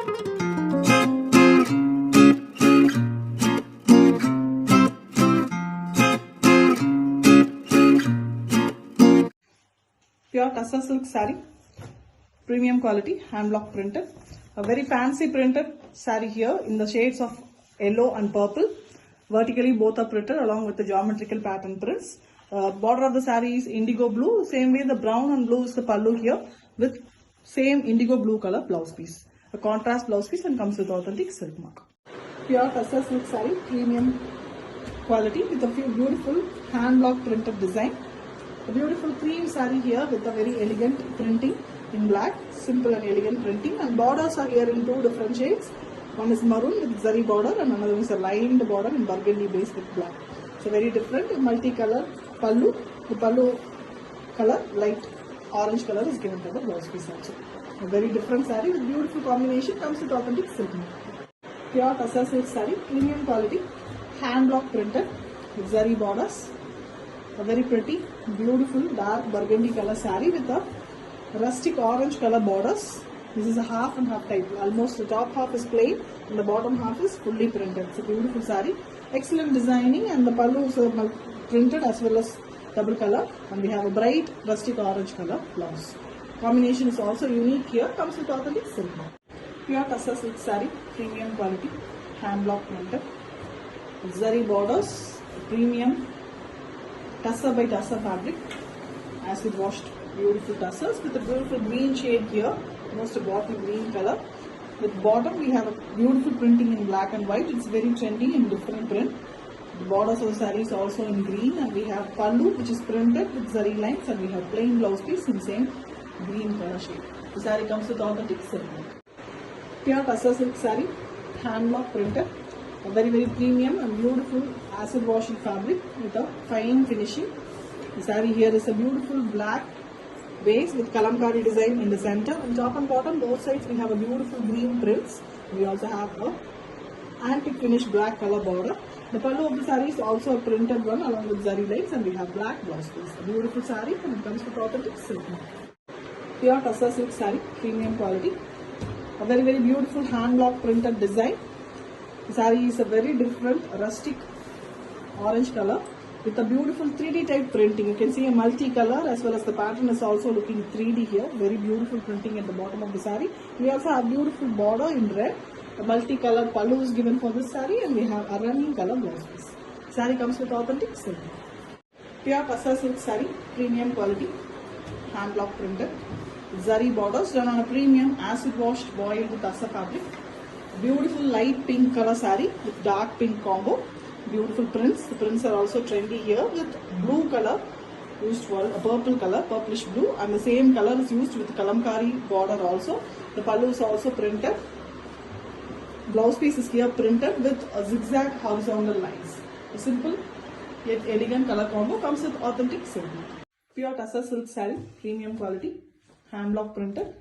Pure Tussar silk saree, premium quality, hand block printed. A very fancy printed saree here in the shades of yellow and purple. Vertically both are printed along with the geometrical pattern prints. Border of the saree is indigo blue. Same way the brown and blue is the pallu here with same indigo blue color blouse piece. A contrast blouse piece and comes with authentic silk mark. Pure Tussar silk saree, premium quality with a few beautiful hand block printed design. A beautiful cream saree here with a very elegant printing in black, simple and elegant printing, and borders are here in two different shades. One is maroon with zari border and another is a lined border in burgundy base with black. So very different, multi-color pallu. The pallu color, light orange color is given to the blouse piece also. A very different saree with beautiful combination, comes with authentic silk. Pure Tussar silk saree, premium quality, hand block printed with zari borders. A very pretty, beautiful dark burgundy color saree with a rustic orange color borders. This is a half and half type. Almost the top half is plain and the bottom half is fully printed. It's a beautiful saree. Excellent designing, and the pallu is printed as well as double color, and we have a bright rustic orange color blouse. Combination is also unique here. Comes with authentic silk. Pure Tussar silk saree, premium quality, hand block printed. Zari borders, premium Tussar by Tussar fabric, as with washed beautiful tussars with a beautiful green shade here, almost a bottle green color. With bottom we have a beautiful printing in black and white. It's very trendy in different print. The borders of the saree is also in green, and we have pallu which is printed with zari lines, and we have plain blouse piece in same green color shade. The saree comes with authentic silk. Pure Tussar silk saree, hand block printed. A very premium and beautiful acid washing fabric with a fine finishing. The saree here is a beautiful black base with kalamkari design in the center. On top and bottom both sides we have a beautiful green prints. We also have a antique finish black color border. The pallu of the saree is also a printed one along with zari lines, and we have black blouse piece. A beautiful saree, and it comes with authentic silk. Pure Tussar silk saree, premium quality. A very beautiful hand block printed design. The saree is a very different rustic orange color with a beautiful 3D type printing. You can see a multi-color as well as the pattern is also looking 3D here. Very beautiful printing at the bottom of the saree. We also have beautiful border in red. A multi-color pallu is given for this saree, and we have a running color blouse piece. Saree comes with authentic silk. Pure Tussar silk saree, premium quality, hand block printed. Zari borders done on a premium acid washed boiled tussar fabric. Beautiful light pink color saree with dark pink combo. Beautiful prints. The prints are also trendy here with blue color used for a purple color, purplish blue, and the same color is used with kalamkari border also. The pallu is also printed. Blouse piece is here printed with a zigzag horizontal lines. A simple yet elegant color combo comes with authentic silk. Pure Tussar silk saree, premium quality, hand block printed.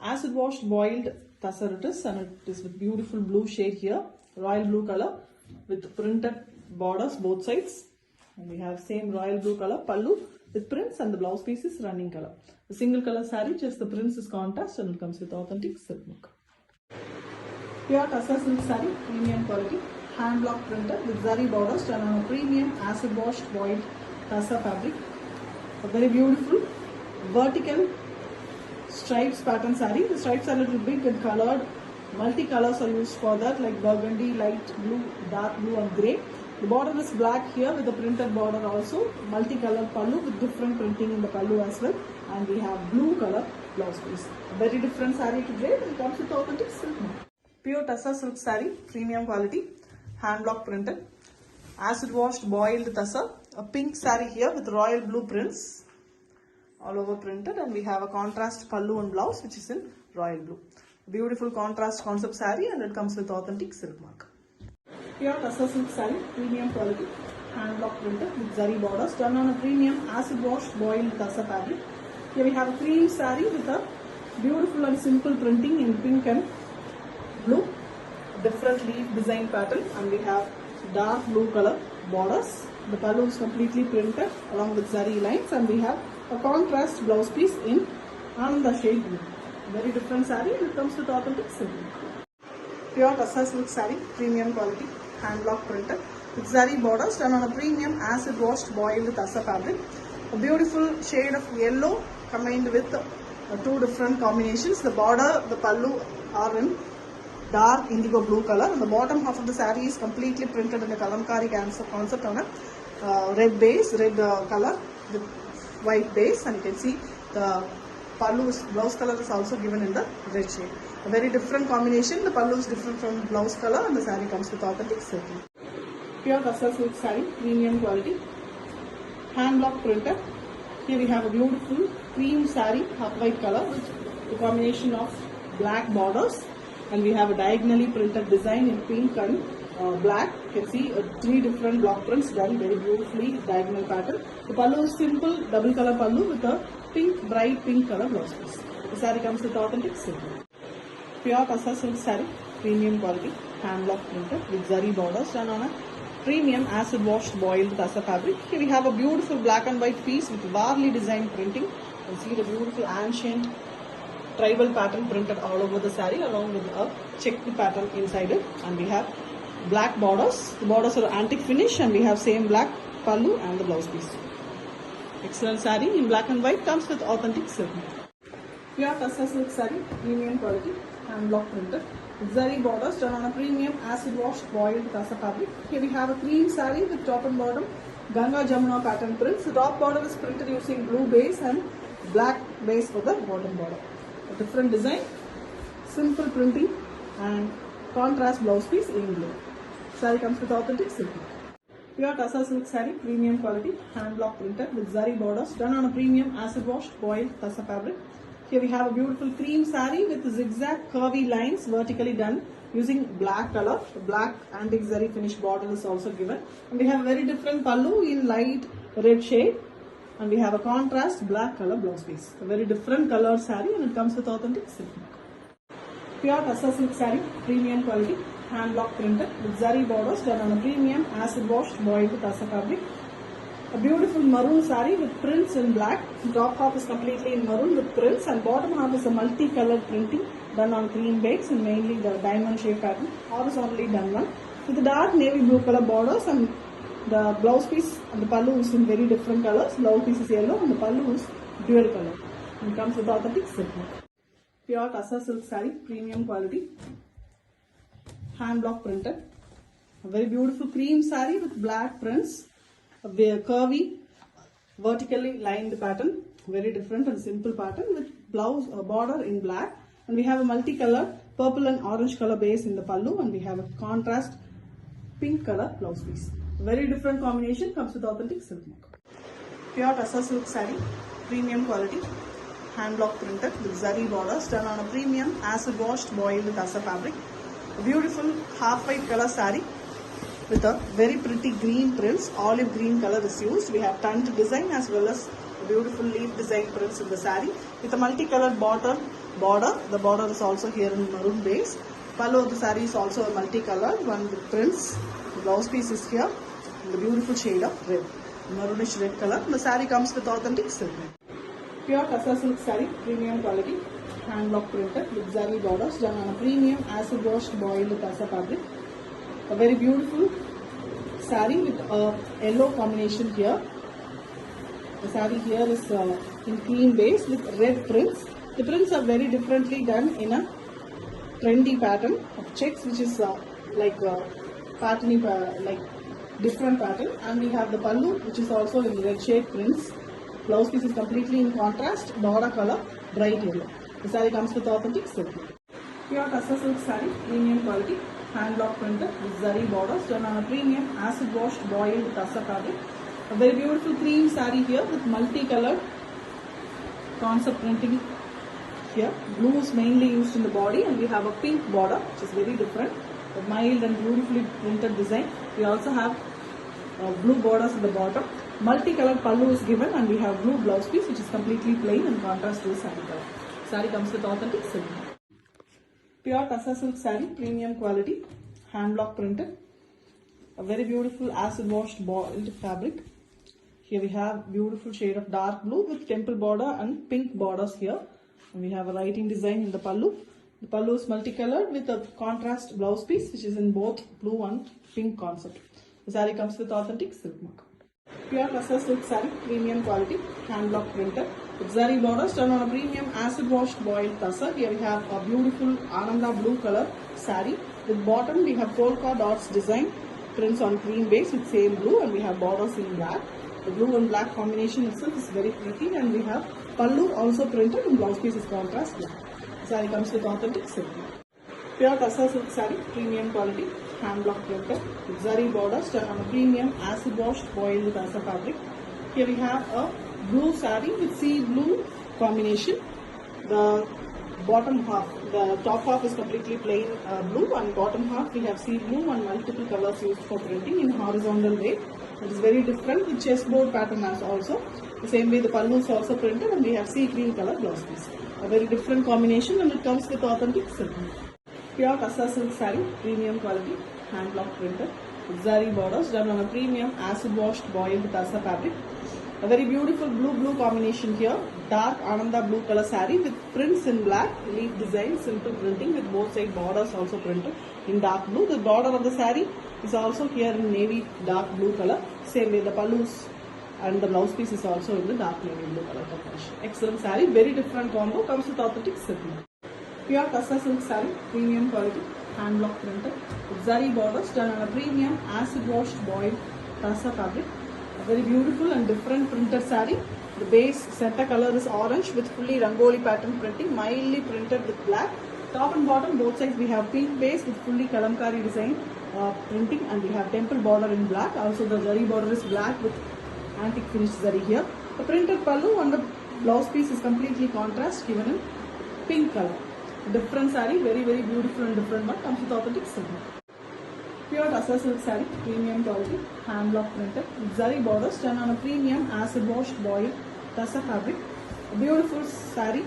Acid washed boiled tussar it is, and it is with beautiful blue shade here, royal blue color with printed borders both sides, and we have same royal blue color pallu with prints, and the blouse piece is running color. The single color saree, just the prints is contrast, and it comes with authentic silk look. Pure Tussar silk saree, premium quality, hand block printed with zari borders done on a premium acid washed boiled tussar fabric. A very beautiful vertical stripes pattern saree. The stripes are a little big and colored. Multi-colors are used for that, like burgundy, light blue, dark blue and grey. The border is black here with the printed border also. Multi-colored pallu with different printing in the pallu as well. And we have blue color blouse piece. A very different saree today, and it comes with authentic silk. Pure Tussar silk saree, premium quality, hand block printed. Acid washed boiled tussar. A pink saree here with royal blue prints. All over printed, and we have a contrast pallu and blouse which is in royal blue. Beautiful contrast concept saree, and it comes with authentic silk mark. Pure Tussar silk saree, premium quality, hand block printed with zari borders done on a premium acid washed boiled tussar fabric. Here we have a cream saree with a beautiful and simple printing in pink and blue, different leaf design pattern, and we have dark blue color borders. The pallu is completely printed along with zari lines, and we have a contrast blouse piece in Ananda shade blue. Very different saree and it comes with authentic silk. Pure Kasa silk saree, premium quality, hand block printed with zari borders done on a premium acid washed boiled Kasa fabric. A beautiful shade of yellow combined with two different combinations. The border, the pallu are in dark indigo blue color, and the bottom half of the saree is completely printed in the kalamkari concept on a red base, red color with white base, and you can see the pallu's blouse color is also given in the red shade. A very different combination. The pallu is different from blouse color, and the saree comes with authentic silk. Pure Kasa silk saree, premium quality, hand block printed. Here we have a beautiful cream saree, half white color with a combination of black borders, and we have a diagonally printed design in pink and black. You can see three different block prints done very beautifully, diagonal pattern. The pallu is simple double color pallu with a pink, bright pink color blouse piece. The saree comes with authentic silk. Pure Kasa silk saree, premium quality, hand block printed with zari borders done on a premium acid washed boiled Kasa fabric. Here we have a beautiful black and white piece with Varli design printing. You can see the beautiful ancient tribal pattern printed all over the saree along with a checked pattern inside it, and we have black borders. The borders are antique finish, and we have same black pallu and the blouse piece. Excellent saree in black and white, comes with authentic silk. Pure Kasa silk saree, premium quality, hand block printed with zari borders done on a premium acid washed boiled Kasa fabric. Here we have a cream saree with top and bottom Ganga Jamuna pattern prints. The top border is printed using blue base and black base for the bottom border. A different design, simple printing and contrast blouse piece in blue. Saree comes with authentic silk. Pure Kasa silk saree, premium quality, hand block printed with zari borders done on a premium acid washed boiled Kasa fabric. Here we have a beautiful cream saree with zigzag curvy lines vertically done using black color. The black antique zari finish border is also given, and we have a very different pallu in light red shade, and we have a contrast black color blouse piece. A very different color saree, and it comes with authentic silk. Pure Kasa silk saree, premium quality, hand block printed with zari borders done on a premium acid washed boiled Kasa fabric. A beautiful maroon saree with prints in black. Top half is completely in maroon with prints, and bottom half is a multi-colored printing done on cream base and mainly the diamond shape pattern, horizontally done one with the dark navy blue color borders, and the blouse piece and the pallu is in very different colors. Blouse piece is yellow and the pallu is dual color. It comes with authentic silk. Pure Kasa silk saree, premium quality, hand block printed. A very beautiful cream saree with black prints. A curvy, vertically lined pattern, very different and simple pattern with blouse border in black, and we have a multicolored purple and orange color base in the pallu, and we have a contrast pink color blouse piece. Very different combination, comes with authentic silk mark. Pure Kasa silk saree, premium quality, hand block printed with zari borders done on a premium acid washed boiled Kasa fabric. A beautiful half white color saree with a very pretty green prints. Olive green color is used. We have turned design as well as beautiful leaf design prints in the saree with a multicolored border. The border is also here in maroon base. Pallu of the saree is also a multicolored one with prints. The blouse piece is here in the beautiful shade of red, maroonish red color. The saree comes with authentic silk. Pure Kasa silk saree, premium quality, hand block printed with zari borders done on a premium acid washed boiled Kasa fabric. A very beautiful saree with a yellow combination here. The saree here is in cream base with red prints. The prints are very differently done in a trendy pattern of checks, which is like different pattern. And we have the pallu, which is also in red shade prints. Blouse piece is completely in contrast, border color bright yellow. The saree comes with authentic silk. Pure Kasa silk saree, premium quality, hand block printed with zari borders done on a premium acid washed boiled Kasa fabric. A very beautiful cream saree here with multicolored concept printing here. Blue is mainly used in the body, and we have a pink border which is very different. A mild and beautifully printed design. We also have blue borders at the bottom. Multicolored pallu is given, and we have blue blouse piece which is completely plain in contrast to the saree color. Saree comes with authentic silk. Pure Kasa silk saree, premium quality, hand block printed. A very beautiful acid washed boiled fabric. Here we have beautiful shade of dark blue with temple border and pink borders here. And we have a writing design in the pallu. The pallu is multicolored with a contrast blouse piece which is in both blue and pink concept. The saree comes with authentic silk mark. Pure Tussar silk saree, premium quality, hand block printed. With zari borders done on a premium acid washed boiled tussar. Here we have a beautiful Ananda blue color saree. With bottom we have polka dots design, prints on cream base with same blue, and we have borders in black. The blue and black combination itself is very pretty, and we have pallu also printed and blouse piece is contrast black. Saree comes with authentic silk. Pure Tussar silk saree, premium quality, hand block printed with zari borders done on a premium acid washed boiled tussar fabric. Here we have a blue saree with sea blue combination. The bottom half, the top half is completely plain blue, and bottom half we have sea blue and multiple colors used for printing in horizontal way. It is very different with chessboard pattern as also. The same way the pallu is also printed, and we have sea green color blouse piece. A very different combination, and it comes with authentic silk. Pure Tussar silk saree, premium quality, hand block printed with zari borders done on a premium acid washed boiled tussar fabric. A very beautiful blue combination here. Dark Ananda blue color saree with prints in black, leaf design, simple printing with both side borders also printed in dark blue. The border of the saree is also here in navy dark blue color. Same way the pallus and the blouse piece is also in the dark navy blue color combination. Excellent saree, very different combo, comes with authentic silk. Pure Tussar silk saree, premium quality, hand block printed with zari borders done on a premium acid washed boiled tussar fabric. A very beautiful and different printed saree. The base center color is orange with fully rangoli pattern printing, mildly printed with black. Top and bottom both sides we have pink base with fully kalamkari design printing, and we have temple border in black. Also the zari border is black with antique finished zari here. The printed pallu and the blouse piece is completely contrast given in pink color. Different saree, very beautiful and different one, comes with authentic silk. Pure Tussar silk saree, premium quality, hand block printed with zari borders done on a premium acid washed boiled tussar fabric. A beautiful saree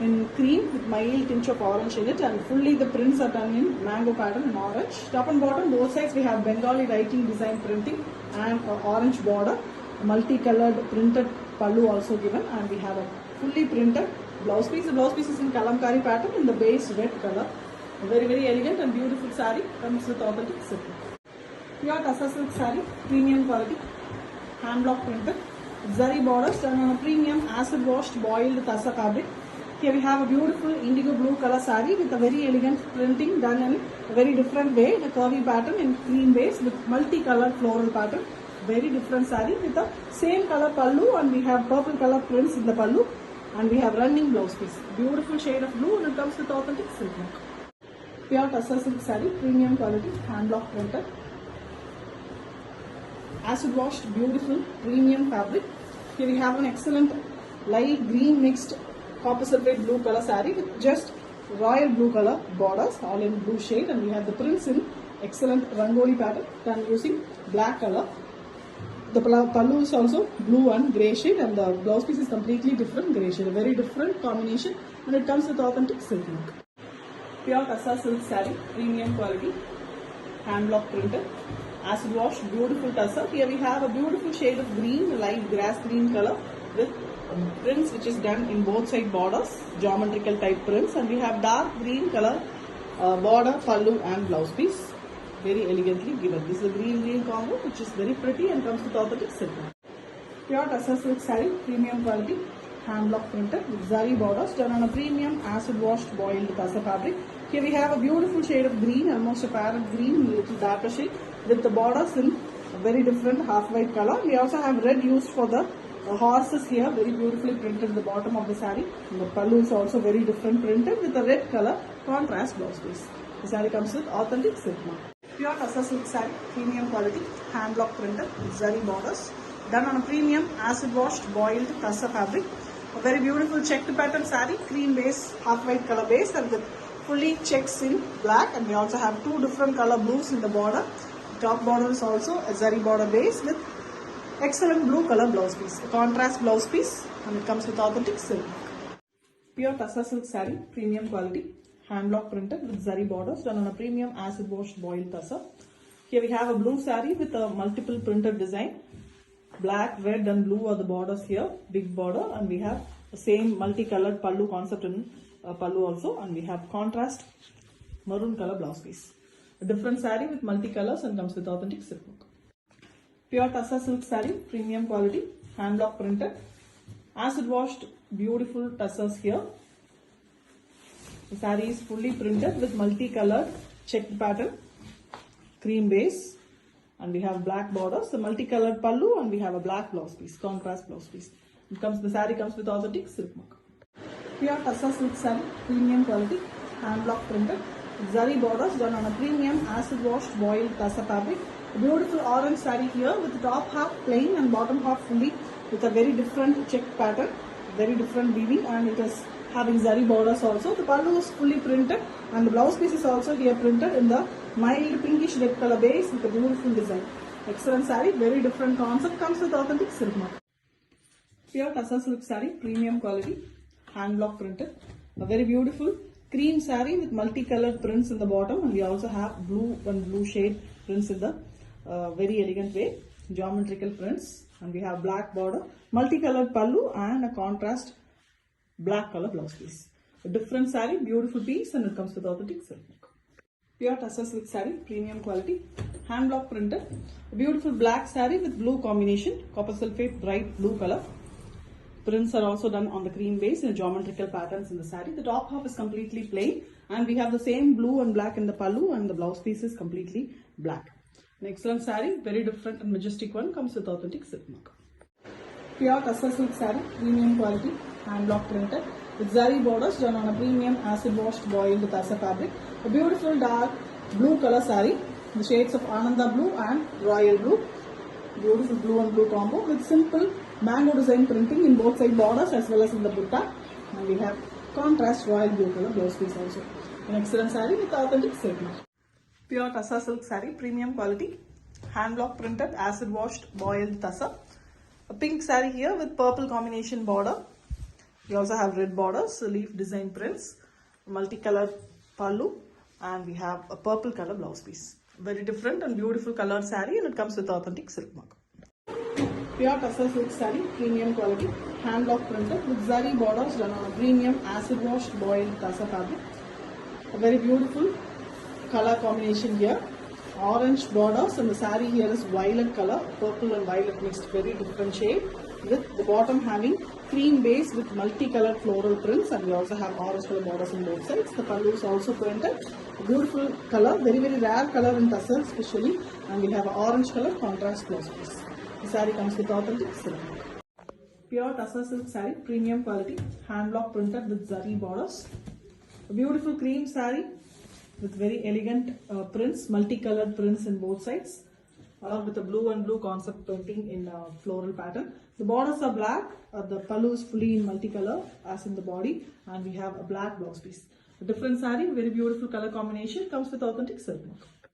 in cream with mild tinge of orange in it, and fully the prints are done in mango pattern in orange. Top and bottom both sides we have Bengali writing design printing and orange border. Multicolored printed pallu also given, and we have a fully printed blouse piece. The blouse piece is in kalamkari pattern in the base red color. A very elegant and beautiful saree, comes with authentic silk. Pure Tussar silk saree, premium quality, hand block printed, zari borders done on a premium acid washed boiled tussar fabric. Here we have a beautiful indigo blue color saree with a very elegant printing done in a very different way, in a curvy pattern in cream base with multicolored floral pattern. Very different saree with the same color pallu, and we have purple color prints in the pallu, and we have running blouse piece. Beautiful shade of blue, and it comes with authentic silk mark. Pure Tussar silk saree, premium quality, hand block printed, acid washed, beautiful premium fabric. Here we have an excellent light green mixed copper sulphate blue color saree with just royal blue color borders, all in blue shade, and we have the prints in excellent rangoli pattern done using black color. The pallu is also blue and grey shade, and the blouse piece is completely different grey shade. A very different combination, and it comes with authentic silk mark. Pure Tussar silk saree, premium quality, hand block printed, acid wash, beautiful tussar. Here we have a beautiful shade of green, light grass green color with prints which is done in both side borders, geometrical type prints, and we have dark green color border, pallu and blouse piece. Very elegantly given. This is a green combo which is very pretty and comes with authentic silk. Pure Tussar silk saree, premium quality, hand block printed with zari borders done on a premium acid washed boiled tussar fabric. Here we have a beautiful shade of green, almost a parrot green, little darker shade, with the borders in a very different half white color. We also have red used for the horses here, very beautifully printed at the bottom of the saree. And the pallu is also very different printed with a red color contrast blouse piece. The saree comes with authentic silk mark. Pure Tussar silk saree, premium quality, hand block printed with zari borders done on a premium acid washed boiled tussar fabric. A very beautiful checked pattern saree, cream base, half white color base, and with fully checks in black, and we also have two different color blues in the border. Top border is also a zari border base with excellent blue color blouse piece, a contrast blouse piece, and it comes with authentic silk. Pure Tussar silk saree, premium quality, hand block printed with zari borders done on a premium acid washed boiled tussar. Here we have a blue saree with a multiple printed design. Black, red and blue are the borders here, big border, and we have the same multicolored pallu concept in pallu also, and we have contrast maroon color blouse piece. A different saree with multicolors and comes with authentic silk work. Pure Tassa silk saree, premium quality, hand block printed, acid washed, beautiful tassels here. The saree is fully printed with multicolored checked pattern, cream base, and we have black borders, the multicolored pallu, and we have a black blouse piece, contrast blouse piece. The saree comes with authentic silk mark. Pure Tassa silk saree, premium quality, hand block printed, zari borders done on a premium acid washed boiled Tassa fabric. A beautiful orange saree here with the top half plain and bottom half fully with a very different checked pattern, very different weaving, and it is having zari borders also. The pallu is fully printed and the blouse piece is also here printed in the mild pinkish red color base with a beautiful design. Excellent saree, very different concept, comes with authentic silk mark. Pure Tassa silk saree, premium quality, hand block printed. A very beautiful cream saree with multicolored prints in the bottom, and we also have blue and blue shade prints in the very elegant way, geometrical prints, and we have black border, multicolored pallu, and a contrast black color blouse piece. A different saree, beautiful piece, and it comes with authentic silk mark. Pure Tassa silk saree, premium quality, hand block printed. A beautiful black saree with blue combination, copper sulphate bright blue color. Prints are also done on the cream base in geometrical patterns in the saree. The top half is completely plain, and we have the same blue and black in the pallu, and the blouse piece is completely black. An excellent saree, very different and majestic one, comes with authentic silk mark. Pure Tassa silk saree, premium quality, hand block printed, with zari borders done on a premium acid washed boiled Tassa fabric. A beautiful dark blue color saree, the shades of Ananda blue and royal blue. Beautiful blue and blue combo with simple mango design printing in both side borders as well as in the butta, and we have contrast royal blue color blouse piece also. An excellent saree with authentic silk mark. Pure Tassa silk saree, premium quality, hand block printed, acid washed boiled Tassa. A pink saree here with purple combination border. We also have red borders, leaf design prints, multicolored pallu, and we have a purple color blouse piece. Very different and beautiful colored saree, and it comes with authentic silk mark. Pure Tassa silk saree, premium quality, hand block printed with zari borders done on a premium acid washed boiled Tassa fabric. A very beautiful color combination here, orange borders, and the saree here is violet color, purple and violet mixed, very different shade, with the bottom having cream base with multicolored floral prints, and we also have orange color borders on both sides. The pallu is also printed, a beautiful color, very rare color in Tassa especially, and we have an orange color contrast blouse piece. The saree comes with authentic silk. Pure Tassa silk saree, premium quality, hand block printed with zari borders. A beautiful cream saree with very elegant prints, multicolored prints in both sides, along with a blue and blue concept printing in floral pattern. The borders are black, the pallu is fully in multicolor as in the body, and we have a black blouse piece. A different saree, very beautiful color combination, comes with authentic silk mark.